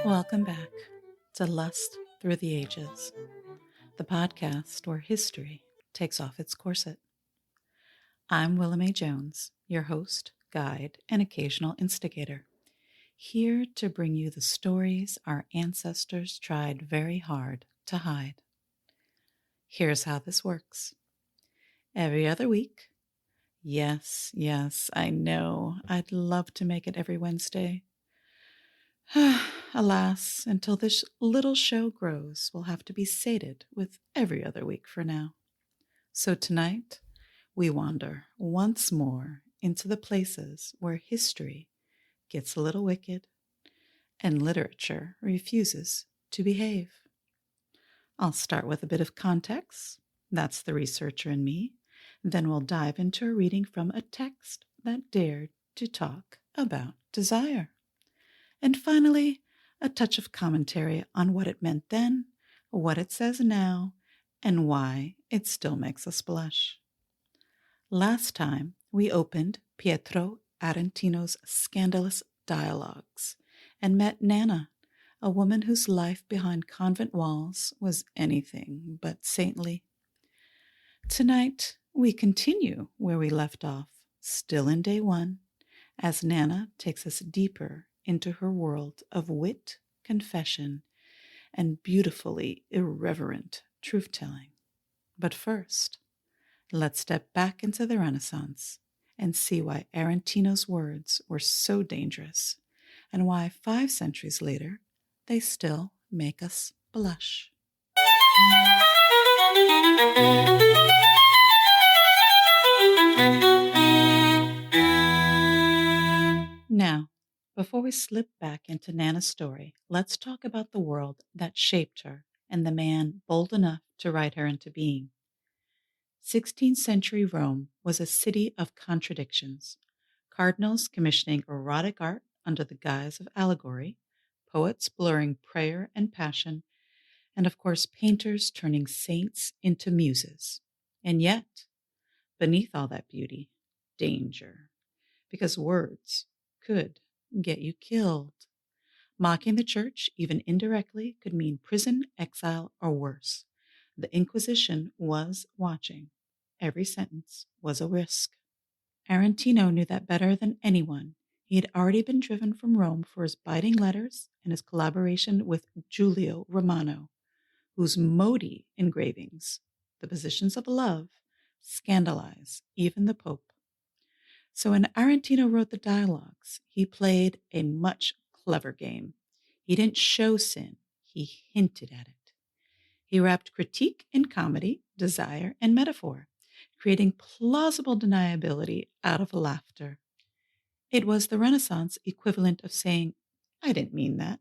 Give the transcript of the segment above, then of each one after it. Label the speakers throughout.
Speaker 1: Welcome back to Lust Through the Ages, the podcast where history takes off its corset. I'm Willa Mae Jones, your host, guide, and occasional instigator, here to bring you the stories our ancestors tried very hard to hide. Here's how this works. Every other week, yes, I know, I'd love to make it every Wednesday. Alas, until this little show grows, we'll have to be sated with every other week for now. So tonight, we wander once more into the places where history gets a little wicked and literature refuses to behave. I'll start with a bit of context. That's the researcher in me. Then we'll dive into a reading from a text that dared to talk about desire. And finally, a touch of commentary on what it meant then, what it says now, and why it still makes us blush. Last time, we opened Pietro Aretino's scandalous dialogues and met Nanna, a woman whose life behind convent walls was anything but saintly. Tonight, we continue where we left off, still in day one, as Nanna takes us deeper into her world of wit, confession, and beautifully irreverent truth-telling. But first, let's step back into the Renaissance and see why Aretino's words were so dangerous and why 5 centuries later, they still make us blush. Now, before we slip back into Nanna's story, let's talk about the world that shaped her and the man bold enough to write her into being. 16th century Rome was a city of contradictions. Cardinals commissioning erotic art under the guise of allegory, poets blurring prayer and passion, and of course painters turning saints into muses. And yet, beneath all that beauty, danger, because words could get you killed. Mocking the church, even indirectly, could mean prison, exile, or worse. The Inquisition was watching. Every sentence was a risk. Aretino knew that better than anyone. He had already been driven from Rome for his biting letters and his collaboration with Giulio Romano, whose Modi engravings, the positions of love, scandalize even the Pope. So when Aretino wrote the dialogues, he played a much clever game. He didn't show sin, he hinted at it. He wrapped critique in comedy, desire, and metaphor, creating plausible deniability out of laughter. It was the Renaissance equivalent of saying, I didn't mean that,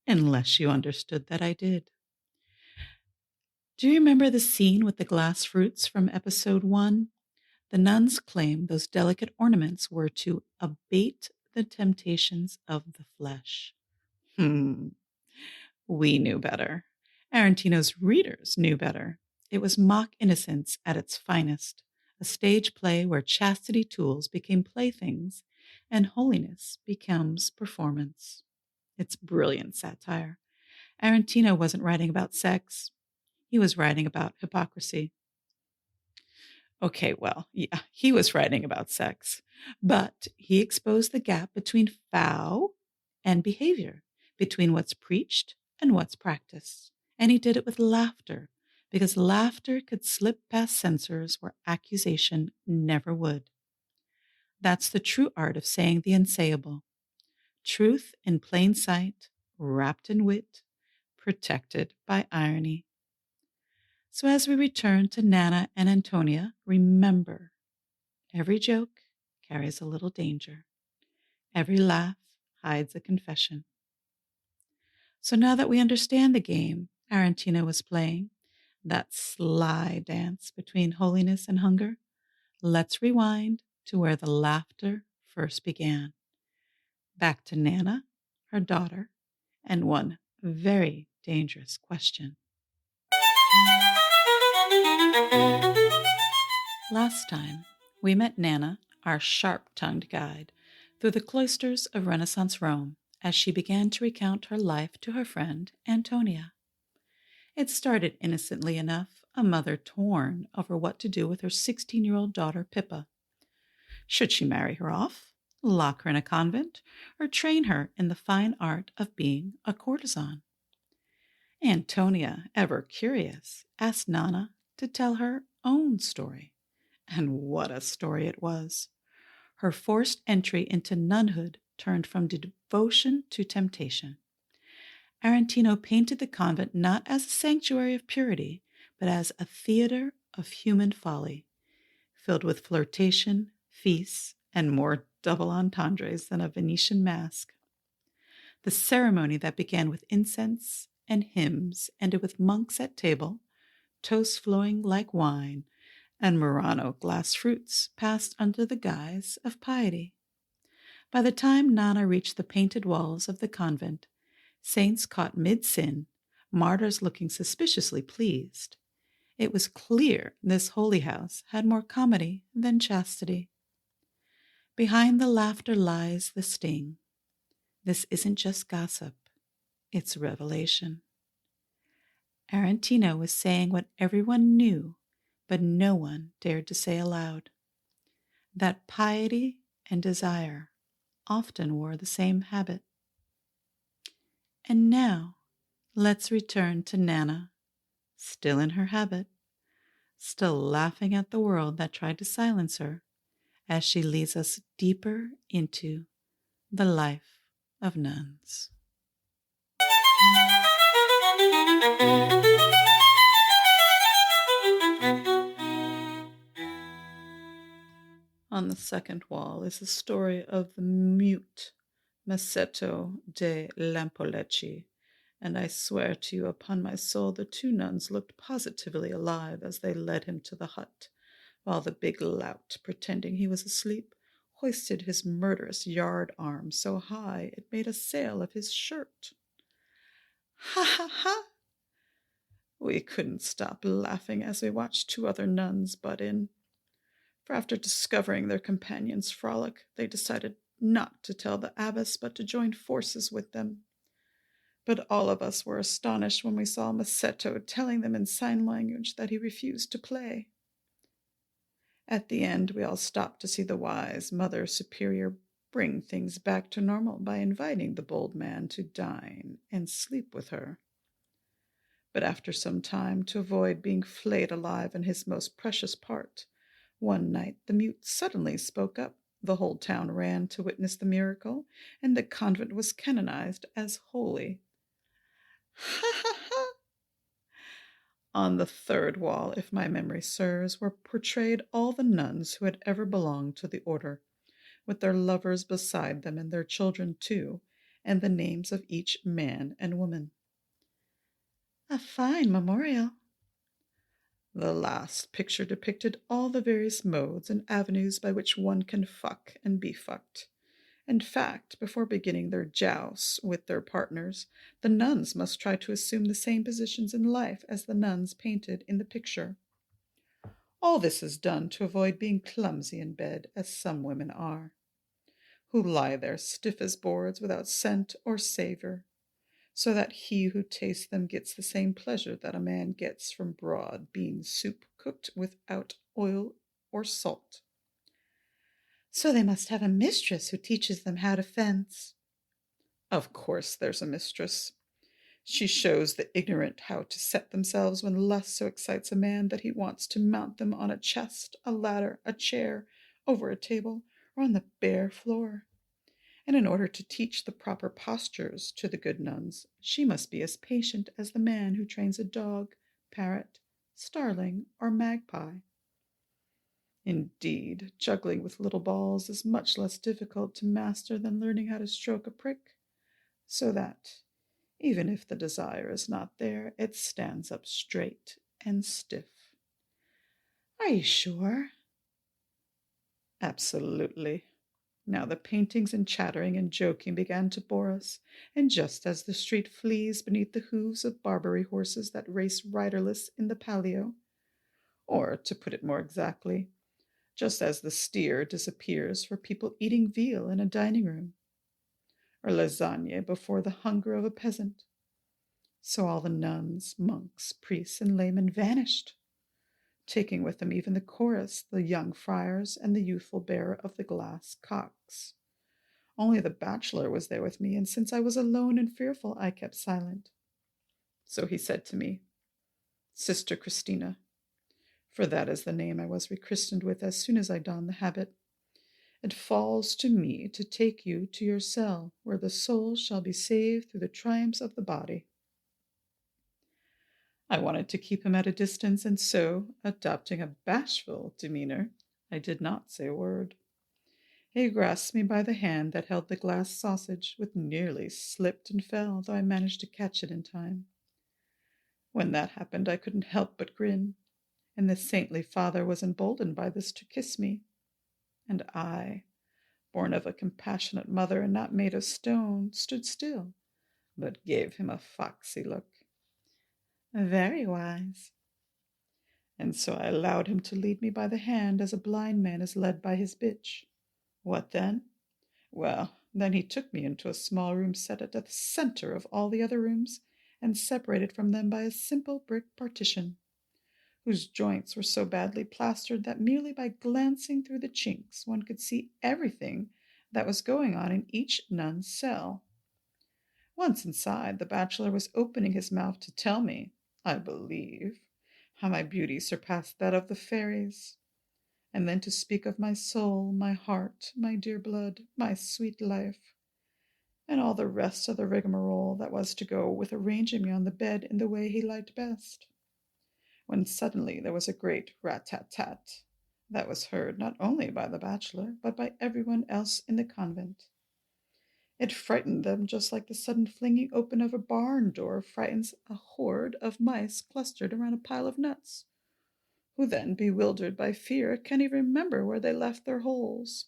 Speaker 1: unless you understood that I did. Do you remember the scene with the glass fruits from episode 1? The nuns claimed those delicate ornaments were to abate the temptations of the flesh. We knew better. Aretino's readers knew better. It was mock innocence at its finest, a stage play where chastity tools became playthings and holiness becomes performance. It's brilliant satire. Aretino wasn't writing about sex. He was writing about hypocrisy. Okay, well, yeah, he was writing about sex, but he exposed the gap between vow and behavior, between what's preached and what's practiced. And he did it with laughter, because laughter could slip past censors where accusation never would. That's the true art of saying the unsayable. Truth in plain sight, wrapped in wit, protected by irony. So as we return to Nanna and Antonia, remember, every joke carries a little danger. Every laugh hides a confession. So now that we understand the game Aretino was playing, that sly dance between holiness and hunger, let's rewind to where the laughter first began. Back to Nanna, her daughter, and one very dangerous question. Last time, We met Nanna, our sharp-tongued guide, through the cloisters of Renaissance Rome as she began to recount her life to her friend Antonia. It started innocently enough, a mother torn over what to do with her 16-year-old daughter Pippa. Should she marry her off, lock her in a convent, or train her in the fine art of being a courtesan? Antonia, ever curious, asked Nanna to tell her own story. And what a story it was! Her forced entry into nunhood turned from devotion to temptation. Aretino painted the convent not as a sanctuary of purity, but as a theater of human folly, filled with flirtation, feasts, and more double entendres than a Venetian mask. The ceremony that began with incense and hymns ended with monks at table, toasts flowing like wine, and Murano glass fruits passed under the guise of piety. By the time Nanna reached the painted walls of the convent, saints caught mid-sin, martyrs looking suspiciously pleased. It was clear this holy house had more comedy than chastity. Behind the laughter lies the sting. This isn't just gossip, it's revelation. Aretino was saying what everyone knew, but no one dared to say aloud. That piety and desire often wore the same habit. And now, let's return to Nanna, still in her habit, still laughing at the world that tried to silence her, as she leads us deeper into the life of nuns. On the second wall is the story of the mute Masetto de Lampolecci, and I swear to you upon my soul the two nuns looked positively alive as they led him to the hut, while the big lout, pretending he was asleep, hoisted his murderous yard arm so high it made a sail of his shirt. Ha ha ha! We couldn't stop laughing as we watched two other nuns butt in. For after discovering their companion's frolic, they decided not to tell the abbess but to join forces with them. But all of us were astonished when we saw Masetto telling them in sign language that he refused to play. At the end, we all stopped to see the wise Mother Superior bring things back to normal by inviting the bold man to dine and sleep with her. But after some time, to avoid being flayed alive in his most precious part, one night the mute suddenly spoke up. The whole town ran to witness the miracle, and the convent was canonized as holy. Ha ha ha! On the third wall, if my memory serves, were portrayed all the nuns who had ever belonged to the order, with their lovers beside them and their children too, and the names of each man and woman. A fine memorial. The last picture depicted all the various modes and avenues by which one can fuck and be fucked. In fact, before beginning their jousts with their partners, the nuns must try to assume the same positions in life as the nuns painted in the picture. All this is done to avoid being clumsy in bed, as some women are, who lie there stiff as boards without scent or savor, so that he who tastes them gets the same pleasure that a man gets from broad bean soup cooked without oil or salt. So they must have a mistress who teaches them how to fence. Of course there's a mistress. She shows the ignorant how to set themselves when lust so excites a man that he wants to mount them on a chest, a ladder, a chair, over a table, or on the bare floor. And in order to teach the proper postures to the good nuns, she must be as patient as the man who trains a dog, parrot, starling, or magpie. Indeed, juggling with little balls is much less difficult to master than learning how to stroke a prick, so that, even if the desire is not there, it stands up straight and stiff. Are you sure? Absolutely. Now the paintings and chattering and joking began to bore us, and just as the street flees beneath the hooves of Barbary horses that race riderless in the Palio, or, to put it more exactly, just as the steer disappears for people eating veal in a dining room, or lasagna before the hunger of a peasant. So all the nuns, monks, priests, and laymen vanished, taking with them even the chorus, the young friars, and the youthful bearer of the glass cocks. Only the bachelor was there with me, and since I was alone and fearful, I kept silent. So he said to me, Sister Christina, for that is the name I was rechristened with as soon as I donned the habit, it falls to me to take you to your cell, where the soul shall be saved through the triumphs of the body. I wanted to keep him at a distance, and so, adopting a bashful demeanor, I did not say a word. He grasped me by the hand that held the glass sausage, which nearly slipped and fell, though I managed to catch it in time. When that happened, I couldn't help but grin, and the saintly father was emboldened by this to kiss me. And I, born of a compassionate mother and not made of stone, stood still, but gave him a foxy look. Very wise. And so I allowed him to lead me by the hand as a blind man is led by his bitch. What then? Well, then he took me into a small room set at the center of all the other rooms and separated from them by a simple brick partition, whose joints were so badly plastered that merely by glancing through the chinks one could see everything that was going on in each nun's cell. Once inside, the bachelor was opening his mouth to tell me, I believe, how my beauty surpassed that of the fairies, and then to speak of my soul, my heart, my dear blood, my sweet life, and all the rest of the rigmarole that was to go with arranging me on the bed in the way he liked best, when suddenly there was a great rat-tat-tat that was heard not only by the bachelor, but by everyone else in the convent. It frightened them just like the sudden flinging open of a barn door frightens a horde of mice clustered around a pile of nuts, who then, bewildered by fear, can't even remember where they left their holes.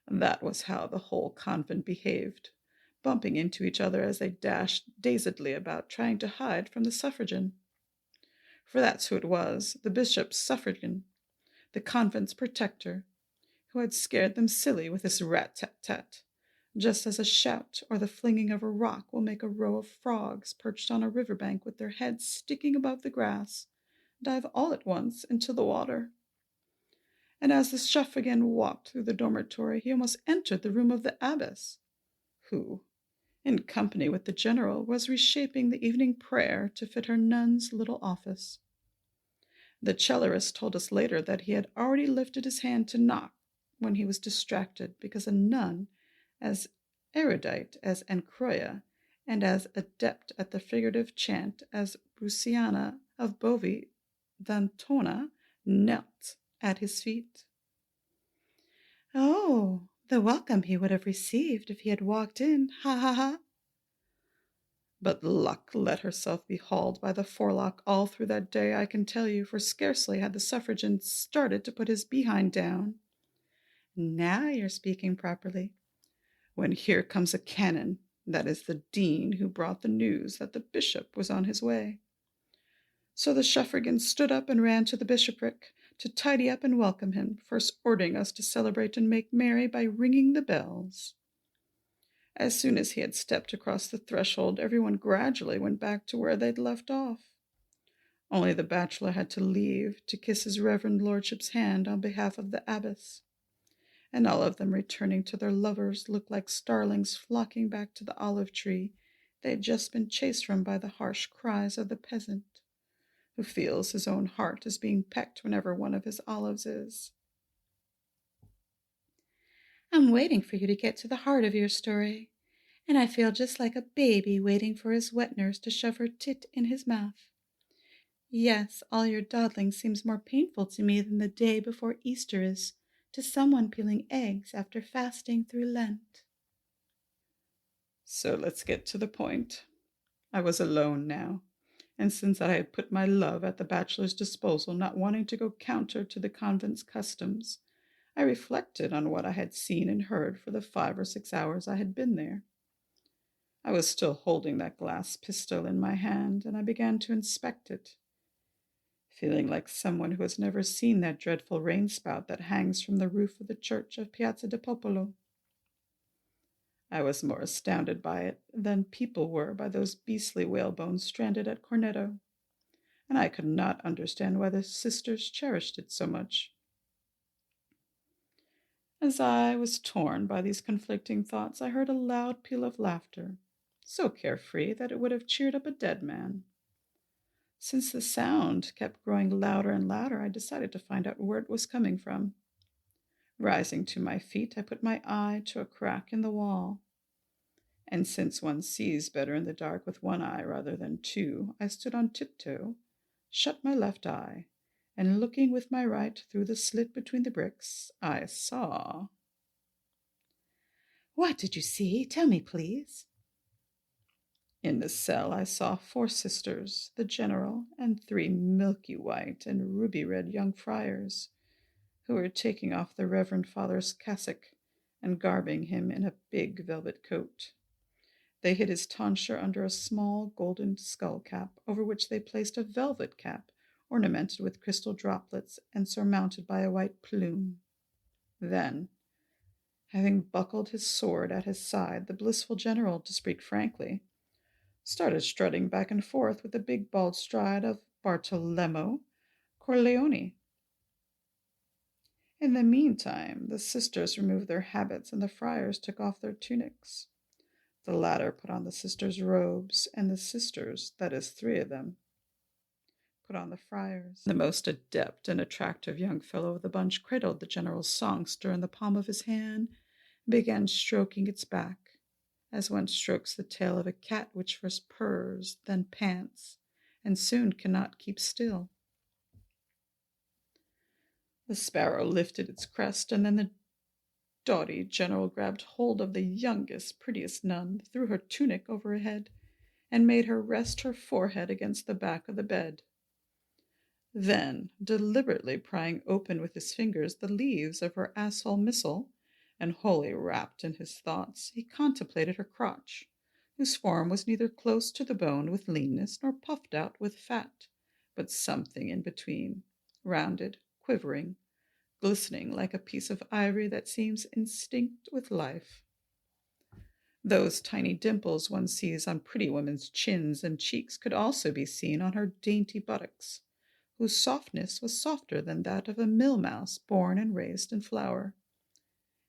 Speaker 1: That was how the whole convent behaved, bumping into each other as they dashed dazedly about trying to hide from the suffragan. For that's who it was, the bishop's suffragan, the convent's protector, who had scared them silly with his rat-tat-tat, just as a shout or the flinging of a rock will make a row of frogs perched on a riverbank with their heads sticking above the grass dive all at once into the water. And as the suffragan walked through the dormitory, he almost entered the room of the abbess, who, in company with the general, was reshaping the evening prayer to fit her nun's little office. The cellarist told us later that he had already lifted his hand to knock when he was distracted because a nun as erudite as Ancroia and as adept at the figurative chant as Bruciana of Bovi d'Antona knelt at his feet. Oh, the welcome he would have received if he had walked in, ha ha ha! But luck let herself be hauled by the forelock all through that day, I can tell you, for scarcely had the suffragan started to put his behind down. Now you're speaking properly. When here comes a canon, that is the dean, who brought the news that the bishop was on his way. So the suffragan stood up and ran to the bishopric to tidy up and welcome him, first ordering us to celebrate and make merry by ringing the bells. As soon as he had stepped across the threshold, everyone gradually went back to where they'd left off. Only the bachelor had to leave to kiss his reverend lordship's hand on behalf of the abbess, and all of them returning to their lovers looked like starlings flocking back to the olive tree they had just been chased from by the harsh cries of the peasant, who feels his own heart is being pecked whenever one of his olives is. I'm waiting for you to get to the heart of your story, and I feel just like a baby waiting for his wet nurse to shove her tit in his mouth. Yes, all your dawdling seems more painful to me than the day before Easter is to someone peeling eggs after fasting through Lent. So let's get to the point. I was alone now, and since I had put my love at the bachelor's disposal, not wanting to go counter to the convent's customs, I reflected on what I had seen and heard for the 5 or 6 hours I had been there. I was still holding that glass pistol in my hand, and I began to inspect it, feeling like someone who has never seen that dreadful rain spout that hangs from the roof of the church of Piazza di Popolo. I was more astounded by it than people were by those beastly whalebones stranded at Cornetto, and I could not understand why the sisters cherished it so much. As I was torn by these conflicting thoughts, I heard a loud peal of laughter, so carefree that it would have cheered up a dead man. Since the sound kept growing louder and louder, I decided to find out where it was coming from. Rising to my feet, I put my eye to a crack in the wall. And since one sees better in the dark with one eye rather than two, I stood on tiptoe, shut my left eye, and looking with my right through the slit between the bricks, I saw. What did you see? Tell me, please. In the cell I saw 4 sisters, the general, and 3 milky white and ruby red young friars, who were taking off the Reverend Father's cassock and garbing him in a big velvet coat. They hid his tonsure under a small golden skull cap, over which they placed a velvet cap ornamented with crystal droplets and surmounted by a white plume. Then, having buckled his sword at his side, the blissful general, to speak frankly, started strutting back and forth with the big bald stride of Bartolomeo Corleone. In the meantime, the sisters removed their habits and the friars took off their tunics. The latter put on the sisters' robes, and the sisters, that is 3 of them, put on the friars. The most adept and attractive young fellow of the bunch cradled the general's songster in the palm of his hand and began stroking its back, as one strokes the tail of a cat which first purrs, then pants, and soon cannot keep still. The sparrow lifted its crest, and then the doughty general grabbed hold of the youngest, prettiest nun, threw her tunic over her head, and made her rest her forehead against the back of the bed. Then, deliberately prying open with his fingers the leaves of her asphalt missal, and wholly wrapped in his thoughts, he contemplated her crotch, whose form was neither close to the bone with leanness nor puffed out with fat, but something in between, rounded, quivering, glistening like a piece of ivory that seems instinct with life. Those tiny dimples one sees on pretty women's chins and cheeks could also be seen on her dainty buttocks, whose softness was softer than that of a mill mouse born and raised in flour.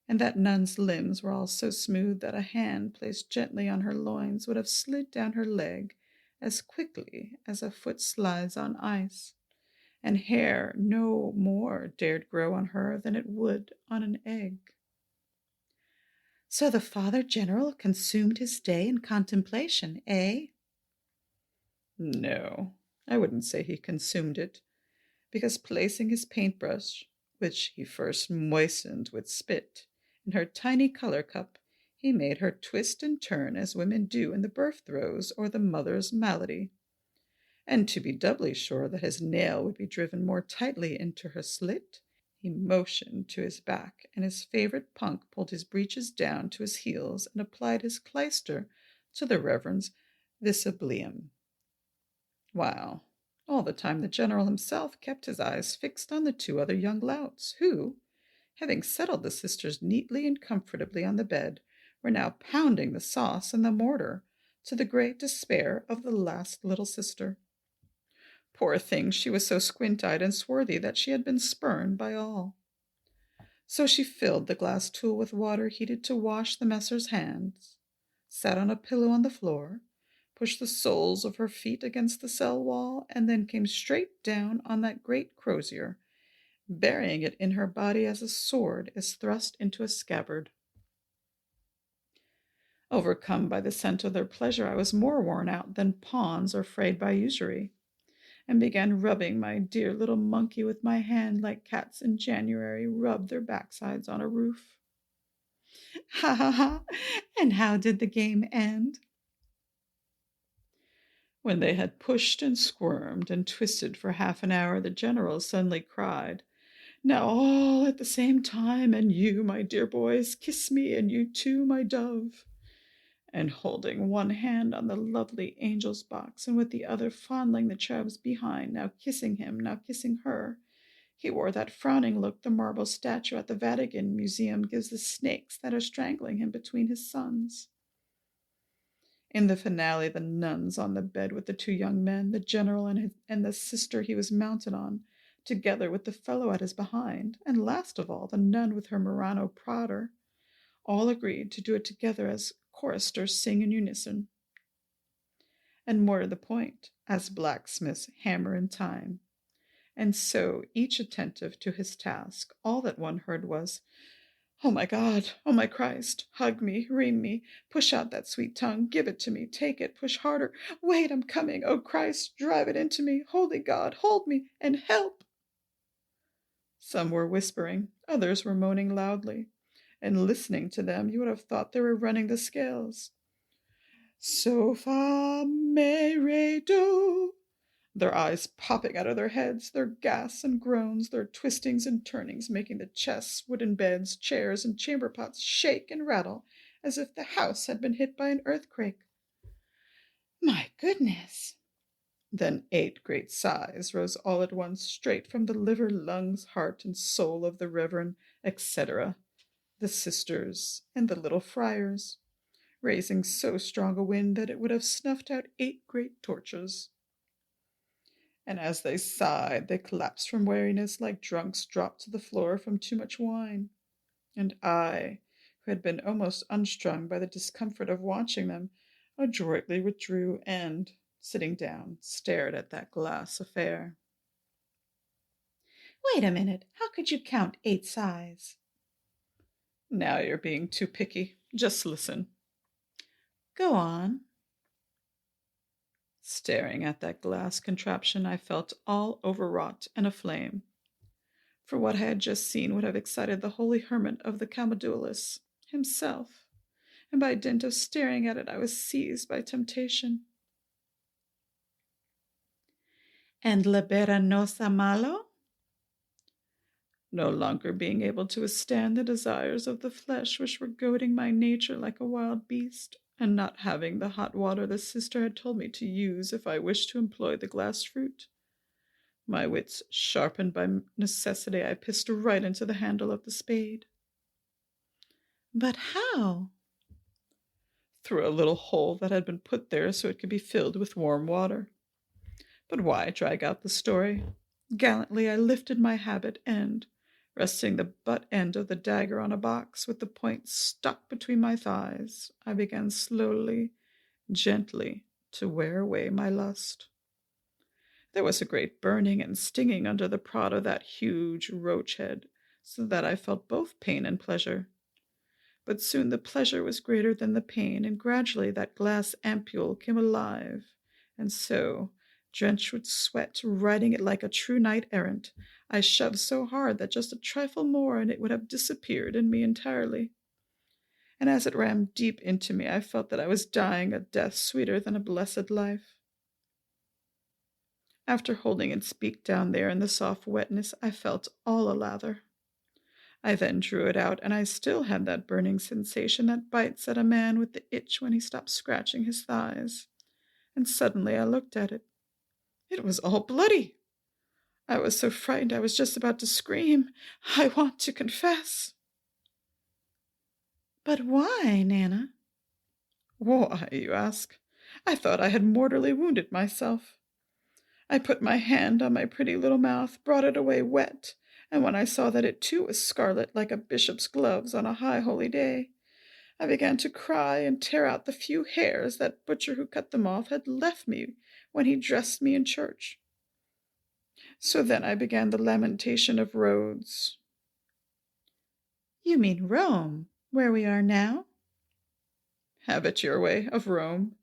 Speaker 1: And that nun's limbs were all so smooth that a hand placed gently on her loins would have slid down her leg as quickly as a foot slides on ice, and hair no more dared grow on her than it would on an egg. So the Father General consumed his day in contemplation, eh? No, I wouldn't say he consumed it, because placing his paintbrush, which he first moistened with spit, in her tiny color cup, he made her twist and turn as women do in the birth throes or the mother's malady. And to be doubly sure that his nail would be driven more tightly into her slit, he motioned to his back, and his favorite punk pulled his breeches down to his heels and applied his cloister to the Reverend's visibilium. While all the time the general himself kept his eyes fixed on the 2 other young louts, who, having settled the sisters neatly and comfortably on the bed, were now pounding the sauce in the mortar, to the great despair of the last little sister. Poor thing, she was so squint-eyed and swarthy that she had been spurned by all. So she filled the glass tool with water heated to wash the messer's hands, sat on a pillow on the floor, pushed the soles of her feet against the cell wall, and then came straight down on that great crozier, burying it in her body as a sword is thrust into a scabbard. Overcome by the scent of their pleasure, I was more worn out than pawns or frayed by usury, and began rubbing my dear little monkey with my hand like cats in January rub their backsides on a roof. Ha ha ha! And how did the game end? When they had pushed and squirmed and twisted for half an hour, the general suddenly cried, "Now all at the same time, and you, my dear boys, kiss me, and you too, my dove."
Speaker 2: and holding one hand on the lovely angel's box and with the other fondling the cherub's behind, now kissing him, now kissing her. He wore that frowning look the marble statue at the Vatican Museum gives the snakes that are strangling him between his sons. In the finale, the nuns on the bed with the two young men, the general and the sister he was mounted on, together with the fellow at his behind, and last of all, the nun with her Murano Prater, all agreed to do it together as choristers sing in unison. And more to the point, as blacksmiths hammer in time. And so, each attentive to his task, all that one heard was, "Oh my God, oh my Christ, hug me, ream me, push out that sweet tongue, give it to me, take it, push harder, wait, I'm coming, oh Christ, drive it into me, holy God, hold me, and help." Some were whispering, others were moaning loudly, and listening to them you would have thought they were running the scales. So fa me re do, their eyes popping out of their heads, their gasps and groans, their twistings and turnings, making the chests, wooden beds, chairs, and chamber pots shake and rattle as if the house had been hit by an earthquake. My goodness! Then 8 great sighs rose all at once straight from the liver, lungs, heart, and soul of the reverend, etc., the sisters, and the little friars, raising so strong a wind that it would have snuffed out 8 great torches. And as they sighed, they collapsed from weariness like drunks dropped to the floor from too much wine. And I, who had been almost unstrung by the discomfort of watching them, adroitly withdrew and, sitting down, stared at that glass affair.
Speaker 1: Wait a minute. How could you count 8 sighs?
Speaker 2: Now you're being too picky. Just listen.
Speaker 1: Go on.
Speaker 2: Staring at that glass contraption, I felt all overwrought and aflame. For what I had just seen would have excited the holy hermit of the Camaldulus himself, and by dint of staring at it, I was seized by temptation.
Speaker 1: And Liberanosa Malo?
Speaker 2: No longer being able to withstand the desires of the flesh which were goading my nature like a wild beast, and not having the hot water the sister had told me to use if I wished to employ the glass fruit. My wits sharpened by necessity, I pissed right into the handle of the spade.
Speaker 1: But how?
Speaker 2: Through a little hole that had been put there so it could be filled with warm water. But why drag out the story? Gallantly I lifted my habit and, resting the butt end of the dagger on a box with the point stuck between my thighs, I began slowly, gently, to wear away my lust. There was a great burning and stinging under the prod of that huge roach head, so that I felt both pain and pleasure. But soon the pleasure was greater than the pain, and gradually that glass ampule came alive, and so, drenched with sweat, riding it like a true knight-errant, I shoved so hard that just a trifle more and it would have disappeared in me entirely. And as it ran deep into me, I felt that I was dying a death sweeter than a blessed life. After holding its beak down there in the soft wetness, I felt all a lather. I then drew it out, and I still had that burning sensation that bites at a man with the itch when he stops scratching his thighs. And suddenly I looked at it. It was all bloody. I was so frightened I was just about to scream. I want to confess.
Speaker 1: But why, Nanna?
Speaker 2: Why, you ask? I thought I had mortally wounded myself. I put my hand on my pretty little mouth, brought it away wet, and when I saw that it too was scarlet like a bishop's gloves on a high holy day, I began to cry and tear out the few hairs that butcher who cut them off had left me when he dressed me in church. So then I began the lamentation of Rhodes.
Speaker 1: You mean Rome, where we are now?
Speaker 2: Have it your way, of Rome.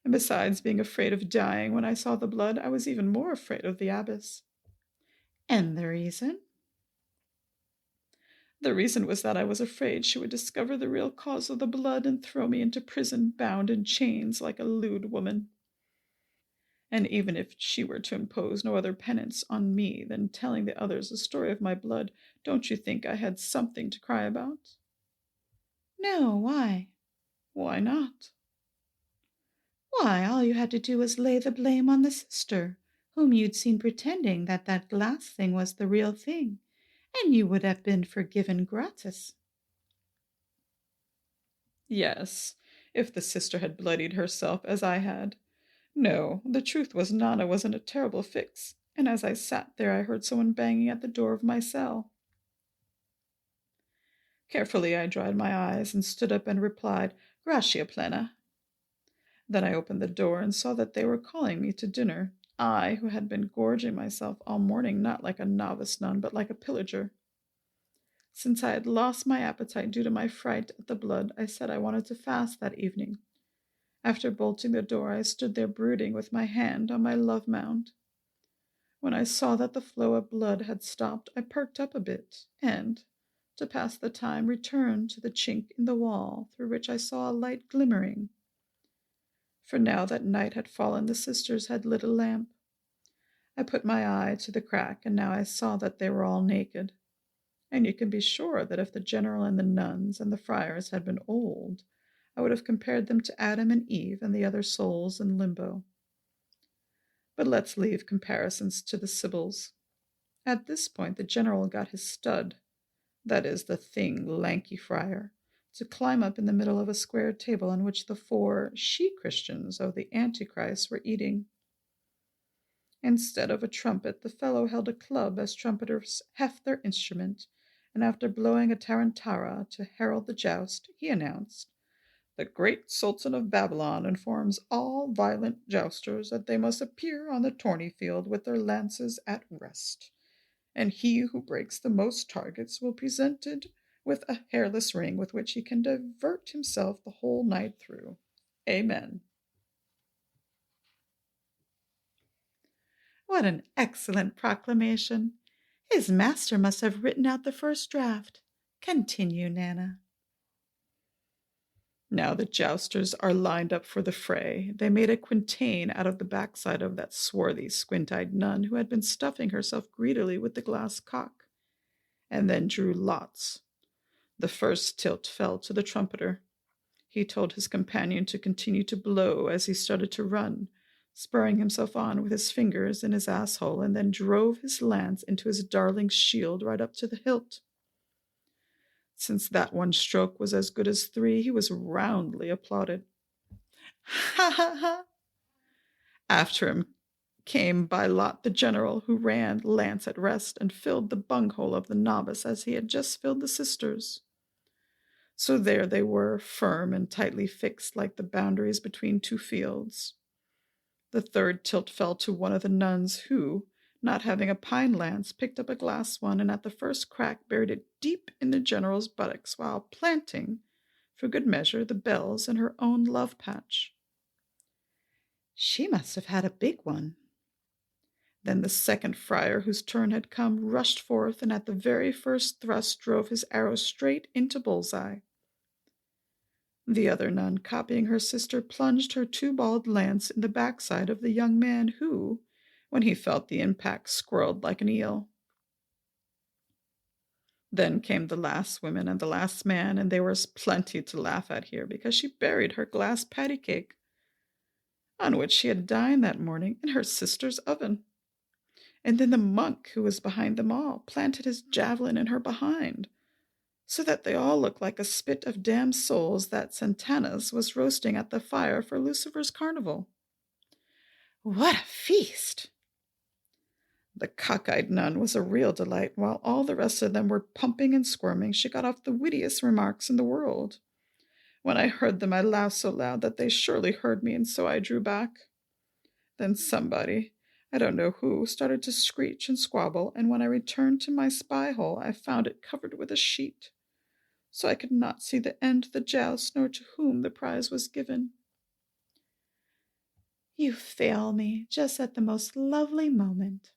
Speaker 2: And besides being afraid of dying when I saw the blood, I was even more afraid of the abbess.
Speaker 1: And the reason?
Speaker 2: The reason was that I was afraid she would discover the real cause of the blood and throw me into prison, bound in chains like a lewd woman. And even if she were to impose no other penance on me than telling the others the story of my blood, don't you think I had something to cry about?
Speaker 1: No, why?
Speaker 2: Why not?
Speaker 1: Why, all you had to do was lay the blame on the sister, whom you'd seen pretending that that glass thing was the real thing, and you would have been forgiven gratis.
Speaker 2: Yes, if the sister had bloodied herself as I had. No, the truth was Nanna was in a terrible fix, and as I sat there I heard someone banging at the door of my cell. Carefully I dried my eyes and stood up and replied, Gratia plena. Then I opened the door and saw that they were calling me to dinner, I, who had been gorging myself all morning not like a novice nun, but like a pillager. Since I had lost my appetite due to my fright at the blood, I said I wanted to fast that evening. After bolting the door, I stood there brooding with my hand on my love mound. When I saw that the flow of blood had stopped, I perked up a bit, and, to pass the time, returned to the chink in the wall through which I saw a light glimmering. For now that night had fallen, the sisters had lit a lamp. I put my eye to the crack, and now I saw that they were all naked. And you can be sure that if the general and the nuns and the friars had been old, I would have compared them to Adam and Eve and the other souls in limbo. But let's leave comparisons to the sibyls. At this point, the general got his stud, that is, the thing, lanky friar, to climb up in the middle of a square table on which the 4 she-Christians of the Antichrist were eating. Instead of a trumpet, the fellow held a club as trumpeters heft their instrument, and after blowing a tarantara to herald the joust, he announced, The great Sultan of Babylon informs all violent jousters that they must appear on the tourney field with their lances at rest, and he who breaks the most targets will be presented with a hairless ring with which he can divert himself the whole night through. Amen.
Speaker 1: What an excellent proclamation! His master must have written out the first draft. Continue, Nanna.
Speaker 2: Now the jousters are lined up for the fray. They made a quintain out of the backside of that swarthy, squint-eyed nun who had been stuffing herself greedily with the glass cock, and then drew lots. The first tilt fell to the trumpeter. He told his companion to continue to blow as he started to run, spurring himself on with his fingers in his asshole, and then drove his lance into his darling's shield right up to the hilt. Since that one stroke was as good as 3, he was roundly applauded. Ha ha ha! After him came by lot the general, who ran, lance at rest, and filled the bunghole of the novice as he had just filled the sister's. So there they were, firm and tightly fixed like the boundaries between 2 fields. The third tilt fell to one of the nuns who, not having a pine lance, picked up a glass one, and at the first crack buried it deep in the general's buttocks while planting, for good measure, the bells in her own love patch.
Speaker 1: She must have had a big one.
Speaker 2: Then the second friar, whose turn had come, rushed forth, and at the very first thrust drove his arrow straight into bullseye. The other nun, copying her sister, plunged her 2-balled lance in the backside of the young man who, when he felt the impact, squirreled like an eel. Then came the last women and the last man, and there was plenty to laugh at here, because she buried her glass patty cake, on which she had dined that morning, in her sister's oven. And then the monk, who was behind them all, planted his javelin in her behind, so that they all looked like a spit of damned souls that Satanas was roasting at the fire for Lucifer's carnival.
Speaker 1: What a feast!
Speaker 2: The cockeyed nun was a real delight. While all the rest of them were pumping and squirming, she got off the wittiest remarks in the world. When I heard them, I laughed so loud that they surely heard me, and so I drew back. Then somebody, I don't know who, started to screech and squabble, and when I returned to my spy hole, I found it covered with a sheet, so I could not see the end of the joust, nor to whom the prize was given.
Speaker 1: You fail me just at the most lovely moment.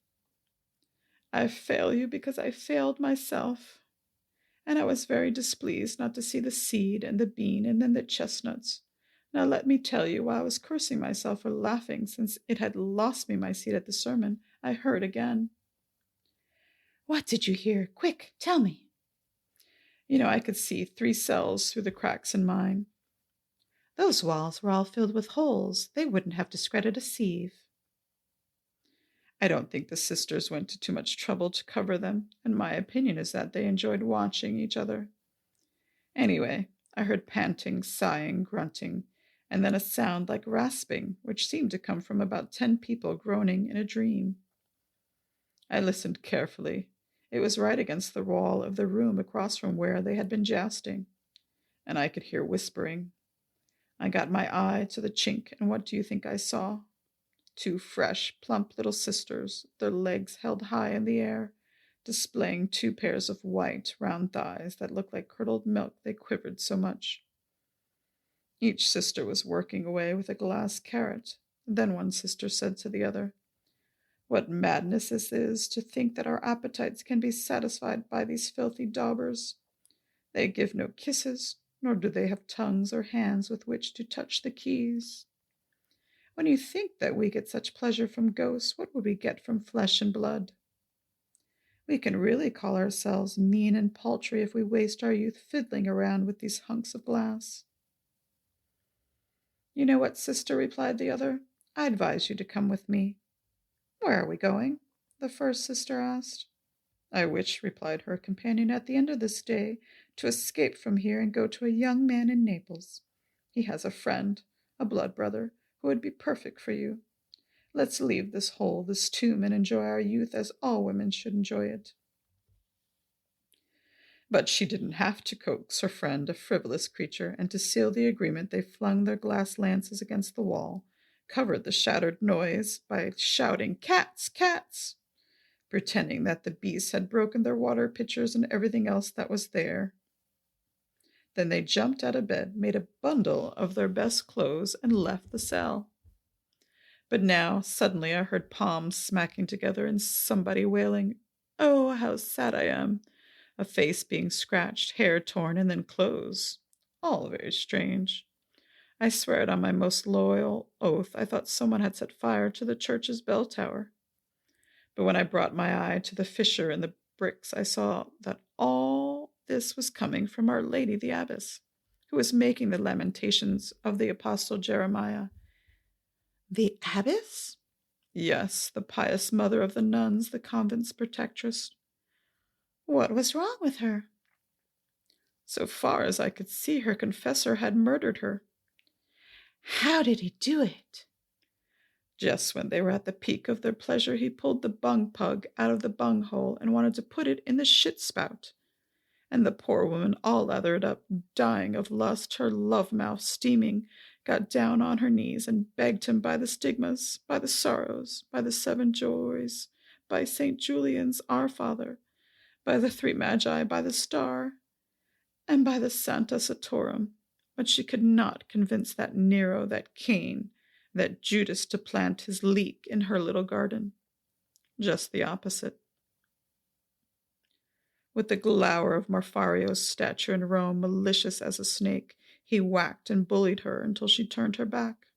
Speaker 2: I fail you because I failed myself, and I was very displeased not to see the seed and the bean and then the chestnuts. Now let me tell you, while I was cursing myself for laughing, since it had lost me my seat at the sermon, I heard again.
Speaker 1: What did you hear? Quick, tell me.
Speaker 2: I could see 3 cells through the cracks in mine. Those walls were all filled with holes. They wouldn't have discredited a sieve. I don't think the sisters went to too much trouble to cover them, and my opinion is that they enjoyed watching each other. Anyway, I heard panting, sighing, grunting, and then a sound like rasping, which seemed to come from about 10 people groaning in a dream. I listened carefully. It was right against the wall of the room across from where they had been jousting, and I could hear whispering. I got my eye to the chink, and what do you think I saw? 2 fresh, plump little sisters, their legs held high in the air, displaying 2 pairs of white, round thighs that looked like curdled milk, they quivered so much. Each sister was working away with a glass carrot. Then one sister said to the other, "What madness this is, to think that our appetites can be satisfied by these filthy daubers. They give no kisses, nor do they have tongues or hands with which to touch the keys. When you think that we get such pleasure from ghosts, what would we get from flesh and blood? We can really call ourselves mean and paltry if we waste our youth fiddling around with these hunks of glass." "You know what, sister," replied the other, "I advise you to come with me." "Where are we going?" the first sister asked. "I wish," replied her companion, "at the end of this day to escape from here and go to a young man in Naples. He has a friend, a blood brother, who would be perfect for you. Let's leave this hole, this tomb, and enjoy our youth as all women should enjoy it." But she didn't have to coax her friend, a frivolous creature, and to seal the agreement they flung their glass lances against the wall, covered the shattered noise by shouting, "Cats! Cats!" pretending that the beasts had broken their water pitchers and everything else that was there. Then they jumped out of bed, made a bundle of their best clothes, and left the cell. But now, suddenly, I heard palms smacking together and somebody wailing, "Oh, how sad I am!" A face being scratched, hair torn, and then clothes. All very strange. I swear it on my most loyal oath, I thought someone had set fire to the church's bell tower. But when I brought my eye to the fissure in the bricks, I saw that all this was coming from Our Lady the Abbess, who was making the lamentations of the Apostle Jeremiah.
Speaker 1: The abbess?
Speaker 2: Yes, the pious mother of the nuns, the convent's protectress.
Speaker 1: What was wrong with her?
Speaker 2: So far as I could see, her confessor had murdered her.
Speaker 1: How did he do it?
Speaker 2: Just when they were at the peak of their pleasure, he pulled the bung pug out of the bung hole and wanted to put it in the shit spout. And the poor woman, all lathered up, dying of lust, her love mouth steaming, got down on her knees and begged him by the stigmas, by the sorrows, by the 7 joys, by St. Julian's Our Father, by the 3 Magi, by the star, and by the Sancta Satorum. But she could not convince that Nero, that Cain, that Judas to plant his leek in her little garden. Just the opposite. With the glower of Marfario's stature in Rome, malicious as a snake, he whacked and bullied her until she turned her back.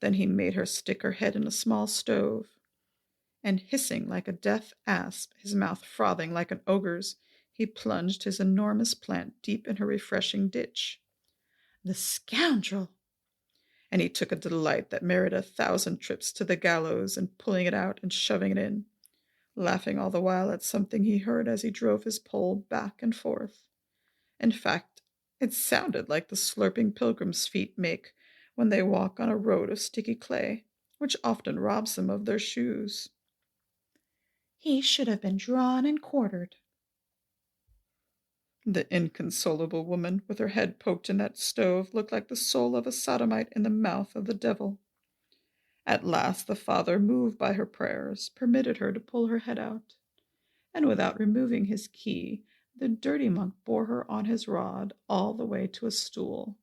Speaker 2: Then he made her stick her head in a small stove, and hissing like a deaf asp, his mouth frothing like an ogre's, he plunged his enormous plant deep in her refreshing ditch.
Speaker 1: The scoundrel!
Speaker 2: And he took a delight that merited 1,000 trips to the gallows and pulling it out and shoving it in, laughing all the while at something he heard as he drove his pole back and forth. In fact, it sounded like the slurping pilgrims' feet make when they walk on a road of sticky clay, which often robs them of their shoes.
Speaker 1: He should have been drawn and quartered.
Speaker 2: The inconsolable woman, with her head poked in that stove, looked like the soul of a sodomite in the mouth of the devil. At last the father, moved by her prayers, permitted her to pull her head out, and without removing his key, the dirty monk bore her on his rod all the way to a stool,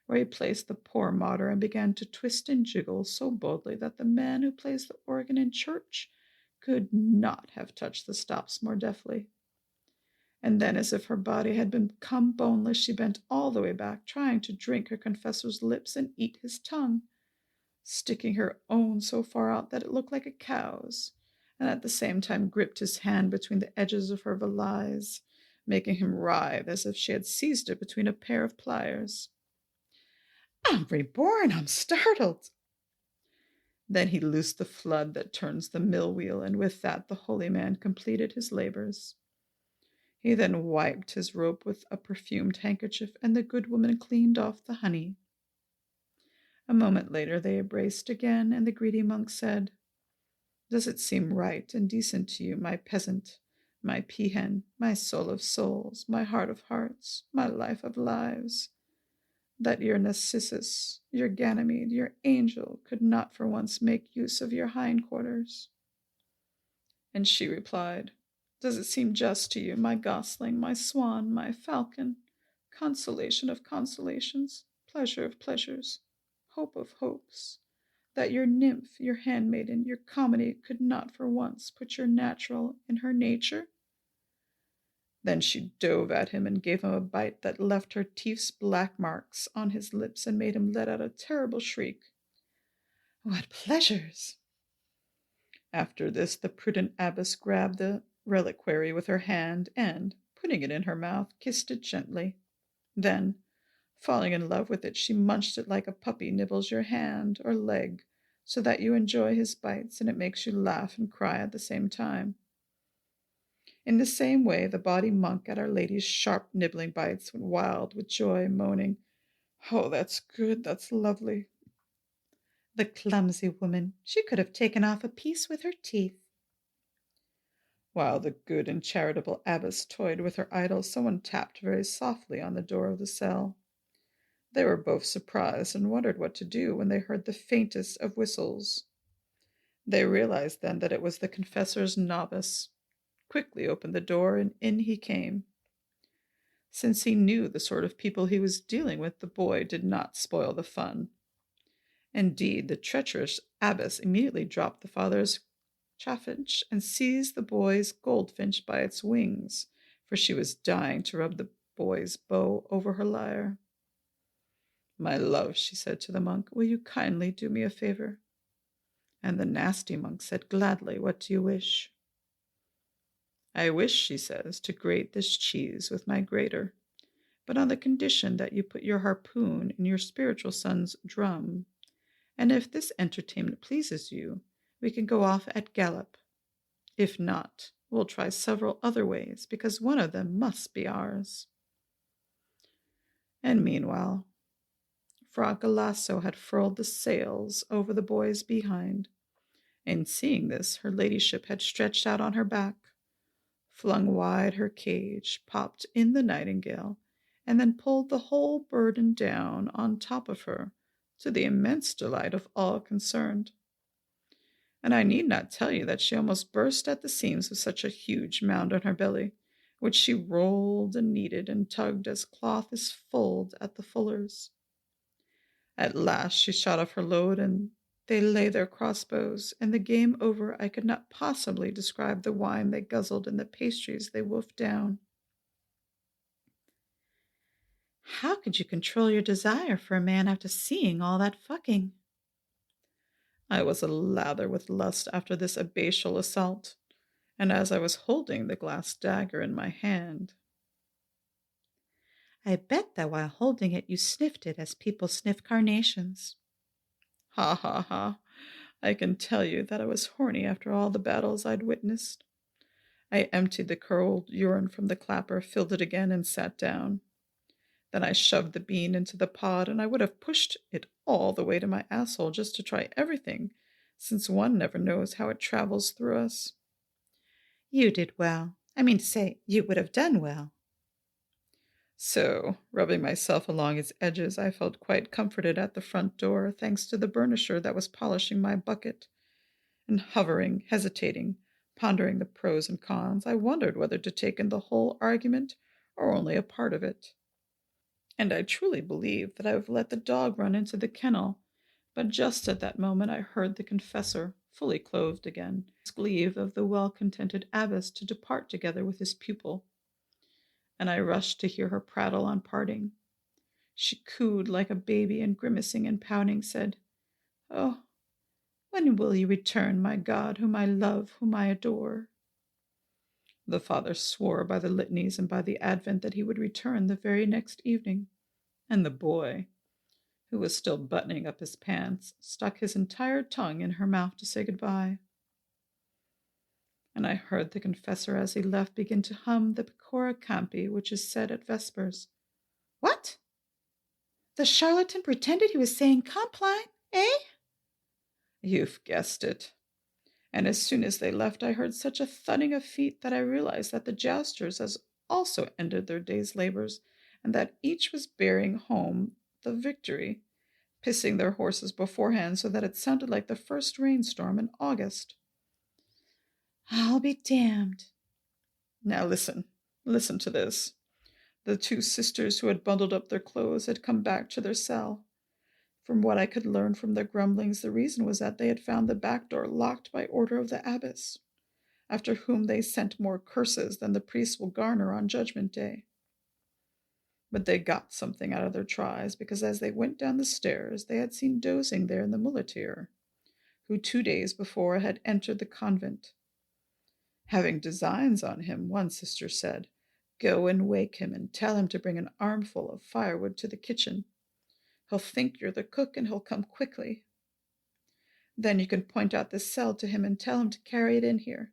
Speaker 2: where he placed the poor martyr and began to twist and jiggle so boldly that the man who plays the organ in church could not have touched the stops more deftly. And then, as if her body had become boneless, she bent all the way back, trying to drink her confessor's lips and eat his tongue, sticking her own so far out that it looked like a cow's, and at the same time gripped his hand between the edges of her valise, making him writhe as if she had seized it between a pair of pliers. I'm reborn, I'm startled. Then he loosed the flood that turns the mill wheel, and with that the holy man completed his labors. He then wiped his robe with a perfumed handkerchief, and the good woman cleaned off the honey. A moment later they embraced again, and the greedy monk said, "Does it seem right and decent to you, my peasant, my peahen, my soul of souls, my heart of hearts, my life of lives, that your Narcissus, your Ganymede, your angel could not for once make use of your hindquarters?" And she replied, "Does it seem just to you, my gosling, my swan, my falcon, consolation of consolations, pleasure of pleasures, hope of hopes, that your nymph, your handmaiden, your comedy could not for once put your natural in her nature?" Then she dove at him and gave him a bite that left her teeth's black marks on his lips and made him let out a terrible shriek. "What pleasures!" After this, the prudent abbess grabbed the reliquary with her hand and, putting it in her mouth, kissed it gently. Then, falling in love with it, she munched it like a puppy nibbles your hand or leg, so that you enjoy his bites and it makes you laugh and cry at the same time. In the same way, the bawdy monk at Our Lady's sharp nibbling bites went wild with joy, moaning, "Oh, that's good, that's lovely."
Speaker 1: The clumsy woman, she could have taken off a piece with her teeth.
Speaker 2: While the good and charitable abbess toyed with her idol, someone tapped very softly on the door of the cell. They were both surprised and wondered what to do when they heard the faintest of whistles. They realized then that it was the confessor's novice, quickly opened the door, and in he came. Since he knew the sort of people he was dealing with, the boy did not spoil the fun. Indeed, the treacherous abbess immediately dropped the father's chaffinch and seized the boy's goldfinch by its wings, for she was dying to rub the boy's bow over her lyre. "My love," she said to the monk, "will you kindly do me a favor?" And the nasty monk said, "Gladly, what do you wish?" "I wish," she says, "to grate this cheese with my grater, but on the condition that you put your harpoon in your spiritual son's drum. And if this entertainment pleases you, we can go off at gallop. If not, we'll try several other ways, because one of them must be ours." And meanwhile, Fra Galasso had furled the sails over the boys behind, and seeing this, her ladyship had stretched out on her back, flung wide her cage, popped in the nightingale, and then pulled the whole burden down on top of her, to the immense delight of all concerned. And I need not tell you that she almost burst at the seams with such a huge mound on her belly, which she rolled and kneaded and tugged as cloth is fulled at the fuller's. At last she shot off her load, and they lay their crossbows, and the game over, I could not possibly describe the wine they guzzled and the pastries they wolfed down.
Speaker 1: How could you control your desire for a man after seeing all that fucking?
Speaker 2: I was a lather with lust after this abbatial assault, and as I was holding the glass dagger in my hand,
Speaker 1: I bet that while holding it you sniffed it as people sniff carnations.
Speaker 2: ha ha ha, I can tell you that I was horny after all the battles I'd witnessed. I emptied the cold urine from the clapper, filled it again, and sat down. Then I shoved the bean into the pod, and I would have pushed it all the way to my asshole just to try everything, since one never knows how it travels through us.
Speaker 1: You did well. I mean to say, you would have done well.
Speaker 2: So, rubbing myself along its edges, I felt quite comforted at the front door, thanks to the burnisher that was polishing my bucket. And hovering, hesitating, pondering the pros and cons, I wondered whether to take in the whole argument or only a part of it. And I truly believe that I have let the dog run into the kennel, but just at that moment I heard the confessor, fully clothed again, ask leave of the well-contented abbess to depart together with his pupil, and I rushed to hear her prattle on parting. She cooed like a baby, and grimacing and pouting said, "Oh, when will you return, my God, whom I love, whom I adore?" The father swore by the litanies and by the Advent that he would return the very next evening, and the boy, who was still buttoning up his pants, stuck his entire tongue in her mouth to say goodbye. And I heard the confessor as he left begin to hum the Pecora Campi, which is said at Vespers.
Speaker 1: What? The charlatan pretended he was saying compline, eh?
Speaker 2: You've guessed it. And as soon as they left, I heard such a thudding of feet that I realized that the jousters had also ended their day's labors, and that each was bearing home the victory, pissing their horses beforehand so that it sounded like the first rainstorm in August.
Speaker 1: I'll be damned.
Speaker 2: Now listen to this. The two sisters who had bundled up their clothes had come back to their cell. From what I could learn from their grumblings, the reason was that they had found the back door locked by order of the abbess, after whom they sent more curses than the priests will garner on Judgment Day. But they got something out of their tries, because as they went down the stairs, they had seen dozing there the muleteer, who 2 days before had entered the convent. Having designs on him, one sister said, "Go and wake him and tell him to bring an armful of firewood to the kitchen. He'll think you're the cook and he'll come quickly. Then you can point out the cell to him and tell him to carry it in here.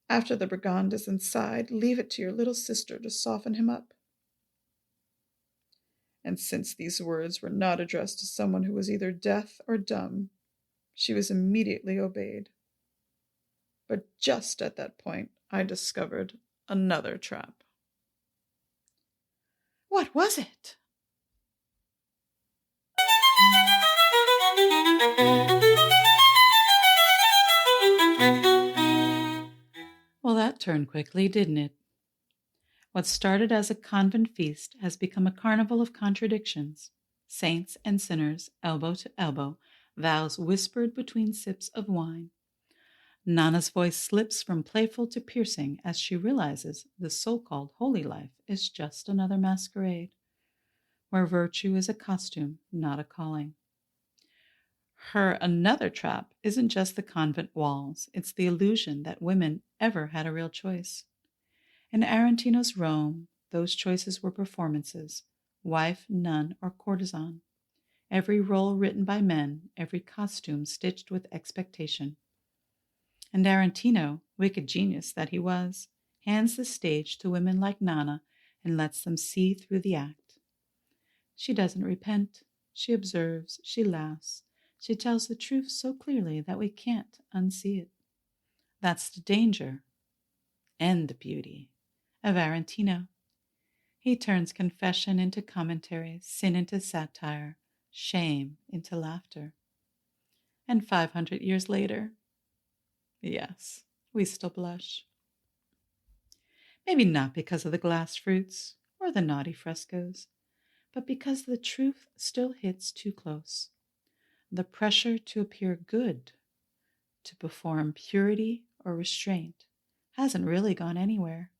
Speaker 2: After the brigand is inside, leave it to your little sister to soften him up." And since these words were not addressed to someone who was either deaf or dumb, she was immediately obeyed. But just at that point, I discovered another trap.
Speaker 1: What was it? Well, that turned quickly, didn't it? What started as a convent feast has become a carnival of contradictions. Saints and sinners, elbow to elbow, vows whispered between sips of wine. Nanna's voice slips from playful to piercing as she realizes the so-called holy life is just another masquerade, where virtue is a costume, not a calling. Her another trap isn't just the convent walls, it's the illusion that women ever had a real choice. In Aretino's Rome, those choices were performances, wife, nun, or courtesan. Every role written by men, every costume stitched with expectation. And Aretino, wicked genius that he was, hands the stage to women like Nanna and lets them see through the act. She doesn't repent. She observes. She laughs. She tells the truth so clearly that we can't unsee it. That's the danger and the beauty of Aretino. He turns confession into commentary, sin into satire, shame into laughter. And 500 years later, yes, we still blush. Maybe not because of the glass fruits or the naughty frescoes, but because the truth still hits too close. The pressure to appear good, to perform purity or restraint, hasn't really gone anywhere.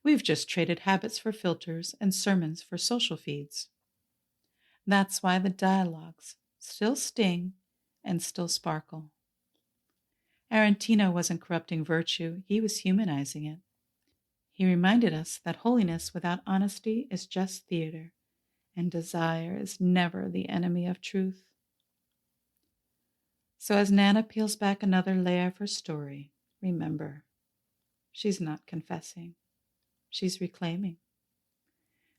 Speaker 1: We've just traded habits for filters and sermons for social feeds. That's why the dialogues still sting and still sparkle. Aretino wasn't corrupting virtue, he was humanizing it. He reminded us that holiness without honesty is just theater, and desire is never the enemy of truth. So as Nanna peels back another layer of her story, remember, she's not confessing, she's reclaiming.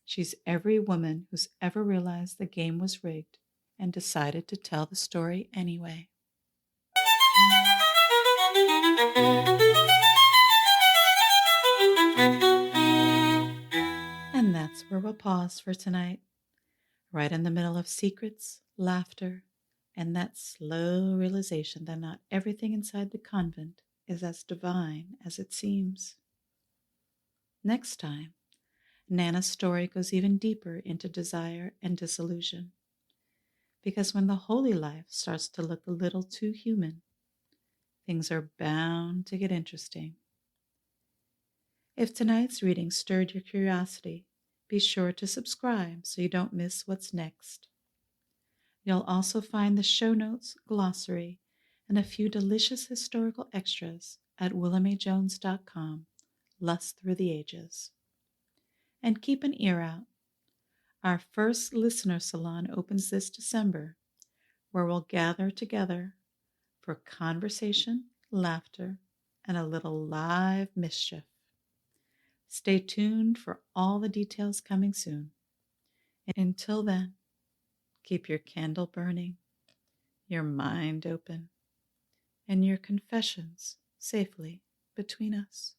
Speaker 1: She's every woman who's ever realized the game was rigged and decided to tell the story anyway. And that's where we'll pause for tonight, right in the middle of secrets, laughter, and that slow realization that not everything inside the convent is as divine as it seems. Next time, Nanna's story goes even deeper into desire and disillusion. Because when the holy life starts to look a little too human, things are bound to get interesting. If tonight's reading stirred your curiosity, be sure to subscribe so you don't miss what's next. You'll also find the show notes, glossary, and a few delicious historical extras at williamajones.com, Lust Through the Ages. And keep an ear out. Our first listener salon opens this December, where we'll gather together for conversation, laughter, and a little live mischief. Stay tuned for all the details coming soon. Until then, keep your candle burning, your mind open, and your confessions safely between us.